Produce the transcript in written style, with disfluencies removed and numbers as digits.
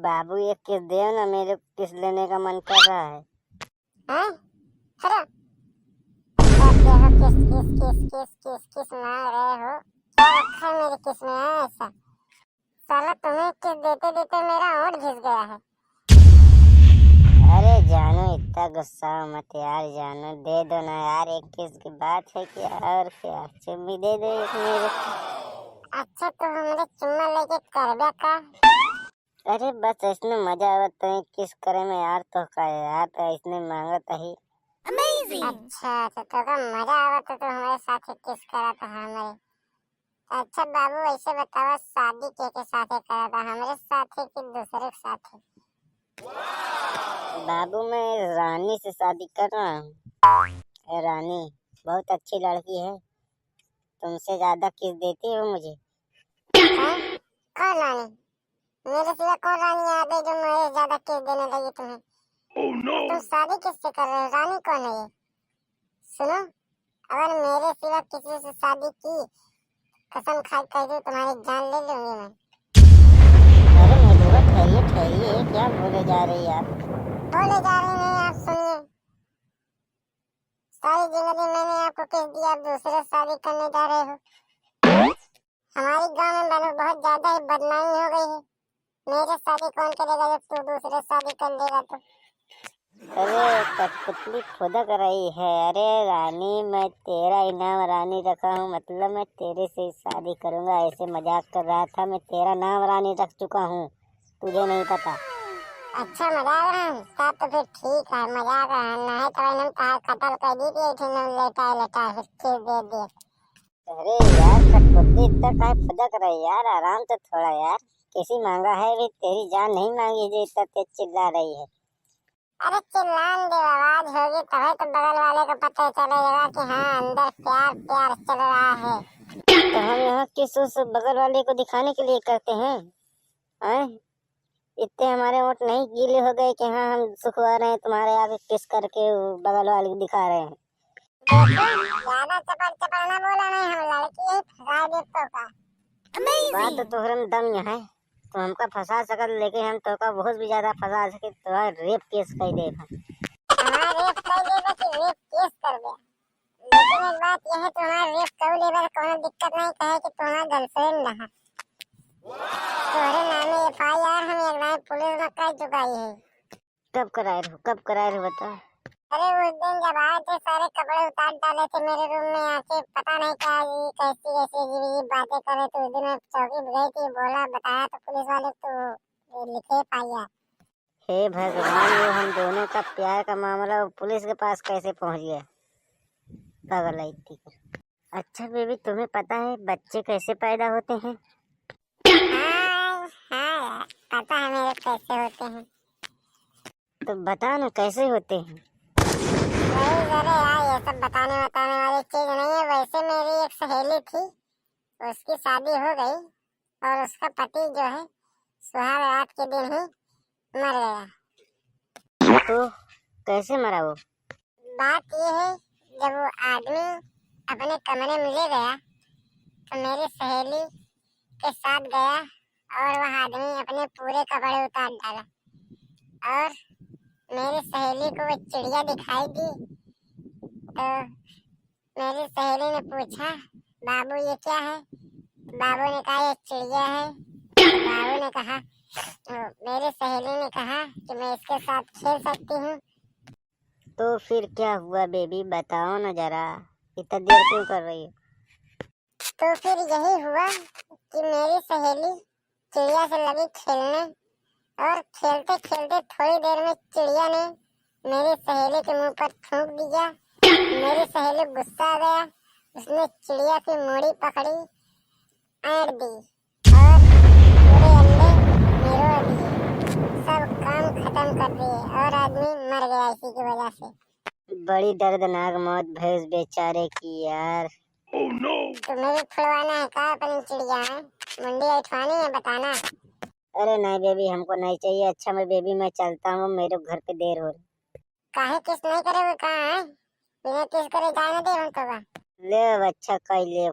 बाबू एक किस दे ना, मेरे किस लेने का मन कर रहा है। हैं? अरे अब देखो किस किस किस किस किस किस मांग रहे हो। क्या रखा है मेरे किस में है ऐसा? साला तुम्हें किस देते देते मेरा होंठ घिस गया है। अरे जानो इतना गुस्सा मत यार, जानो दे दो ना यार, एक किस की बात है क्या, और क्या, चुम्मी दे दो एक मेरे। अच्छा तो हमरे चुम्मा लेके करबे का? अरे बस इसमें मजा आवत है, किस करे में यार, तो का यार तो इसने मांगत ही। अच्छा तो का मजा आवत तो हमारे साथ किस करा था हमारे। अच्छा बाबू ऐसे बतावा शादी के साथ करा था, हमारे साथ कि दूसरे के साथ? बाबू मैं रानी से शादी कर रहा हूँ। रानी बहुत अच्छी लड़की है, तुमसे ज्यादा किस देती है वो मुझे। कौन रानी? मेरे सिवा कौन रानी याद है जो मुझे ज्यादा किस देने लगी तुम्हें? तुम शादी किससे कर रहे हो? रानी कौन है ये? सुनो, अगर मेरे सिवा किसी से शादी की, कसम खा कह दूं तुम्हारी जान ले लूंगी मैं। अरे महबूबा ठहरिए ठहरिए, क्या बोले जा रही है आप। बोले जा रही नहीं, आप सुनिए। सारी जिंदगी मैंने आपको किस दिया, आप दूसरे से शादी करने जा रहे हो। हमारी गांव में बनो बहुत ज्यादा ही बदनामी हो गई है। मेरे शादी कौन करेगा जब तू दूसरे शादी कर लेगा तो? अरे कठपुतली खुदक रही है। अरे रानी मैं तेरा इनाम रानी रखा हूँ, मतलब मैं तेरे से शादी करूंगा, ऐसे मजाक कर रहा था। मैं तेरा नाम रानी रख चुका हूँ, तुझे नहीं पता। अच्छा मजाक रहा है तब तो फिर ठीक है, मजाक रहा है नहीं तो मैंने कहा कत्ल कर दी थी, इतने लेटा लेटा हिस्से दे दे। अरे यार कठपुतली इतना काहे खुदक रही यार, आराम से थोड़ा यार, किसी मांगा है भी, तेरी जान नहीं मांगी जो इतना तेज चिल्ला रही है। अरे चिल्लान दे, आवाज होगी तभी तो बगल वाले को पता चलेगा कि हाँ अंदर प्यार प्यार चल रहा है। तो हम यहाँ किस उस बगल वाले को दिखाने के लिए करते हैं? हैं? इतने हमारे ओंठ नहीं गीले हो गए कि हाँ हम सुखवा रहे हैं तुम्हारे आगे किस करके वो बगल वाले को दिखा रहे हैं। देखो ज्यादा चपड़ चपड़ ना बोला, नहीं हम लड़की ही फंसा देते का। बात तो तोहरम दम यहाँ है, तो हमका फंसा सकत, लेकिन हम तोका बहुत भी ज्यादा फंसा सके, तो रेप केस कर दे। हमारा रेप कर देगा कि रेप केस कर दे, लेकिन एक बात यह है तुम्हारा रेप कर लेगा तो कोई दिक्कत नहीं, कहे कि तुम्हारा गर्लफ्रेंड रहा। तुम्हारे नाम एफआईआर हम एक बार पुलिस में कर चुका है। कब कराए रहो बता। अरे उस दिन जब आए थे सारे कपड़े उतार डाले थे मेरे रूम में आके, पता नहीं क्या ये कैसी कैसी अजीब अजीब बातें करे, तो उस दिन मैं चौकी पे गई थी, बोला बताया तो पुलिस वाले तो लिखे पाया। हे भगवान, वो हम दोनों का प्यार का मामला वो पुलिस के पास कैसे पहुंच गया? पागल है इतनी। अच्छा बेबी, तुम्हें पता है बच्चे कैसे पैदा होते हैं? हाँ हाँ पता है मेरे कैसे होते हैं। तो बता ना कैसे होते हैं। नहीं अरे यार ये सब बताने वाली चीज नहीं है। वैसे मेरी एक सहेली थी, उसकी शादी हो गई और उसका पति जो है सुहाग रात के दिन ही मर गया। तो कैसे मरा वो? बात ये है, जब वो आदमी अपने कमरे में ले गया तो मेरी सहेली के साथ गया और वह आदमी अपने पूरे कपड़े उतार डाला और मेरी सहेली को वो चिड़िया दिखाई दी। तो मेरी सहेली ने पूछा बाबू ये क्या है? बाबू ने कहा ये चिड़िया है। बाबू ने कहा, मेरी सहेली ने कहा कि मैं इसके साथ खेल सकती हूँ। तो फिर क्या हुआ बेबी, बताओ ना जरा, इतना देर क्यों कर रही हो? तो फिर यही हुआ कि मेरी सहेली चिड़िया से लगी खेलने और खेलते खेलते थोड़ी देर में चिड़िया ने मेरी सहेली के मुंह पर थूक दिया। मेरी सहेली गुस्सा आ गया, उसने चिड़िया की मूड़ी पकड़ी, ऐंठ दी और पूरे अंडे निरोड़ दिए, सब काम खत्म कर दिए और आदमी मर गया इसी की वजह से। बड़ी दर्दनाक मौत भई उस बेचारे की यार। तुम्हें भी फुलवाना है का अपनी चिड़िया है? मुंडी उठवानी है बताना। अरे नहीं बेबी, हमको नहीं चाहिए। अच्छा मैं बेबी मैं चलता हूँ, मेरे घर पे देर हो रही। काहे किस नहीं करोगे? कहाँ है बिना किस करे जाने दे हम तो का। ले अब अच्छा कह ले,